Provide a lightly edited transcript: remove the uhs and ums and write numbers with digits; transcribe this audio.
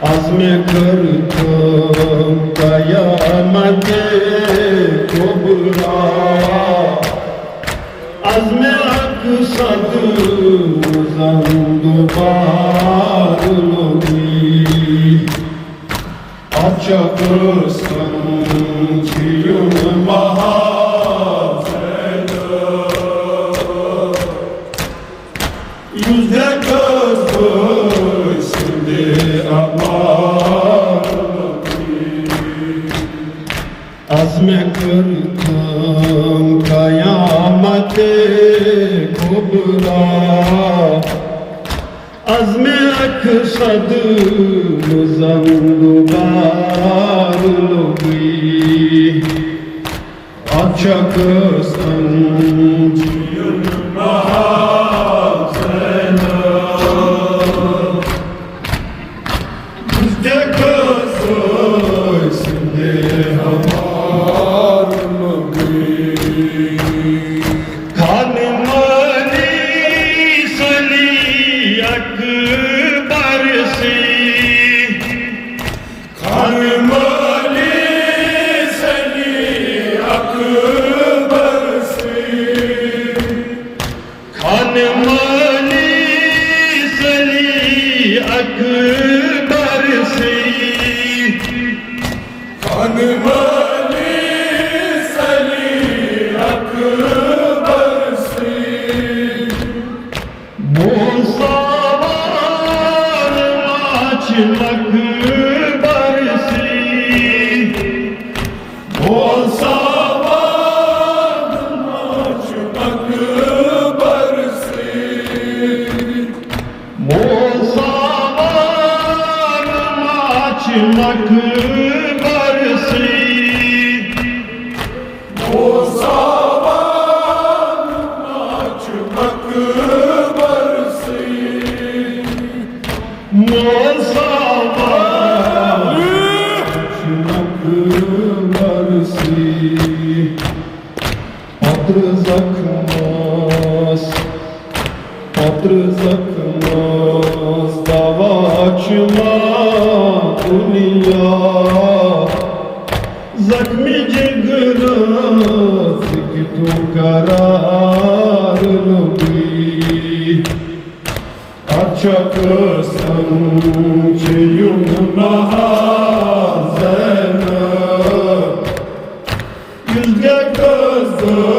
azme kırdım kıyamete kubra, azme aksadım zandubarlığı açakırsın çiyum mahazede yüzde kızdır şimdi azme kırdım kıyamete kubra, azme aksadım zandubarlığı açakırsın çiyum mahazede yüzde kızdır şimdi Patrzakmas davachma dunya zahmi jigrat ki tu karar logi açaksan çeyum mahazena yüzge kızdır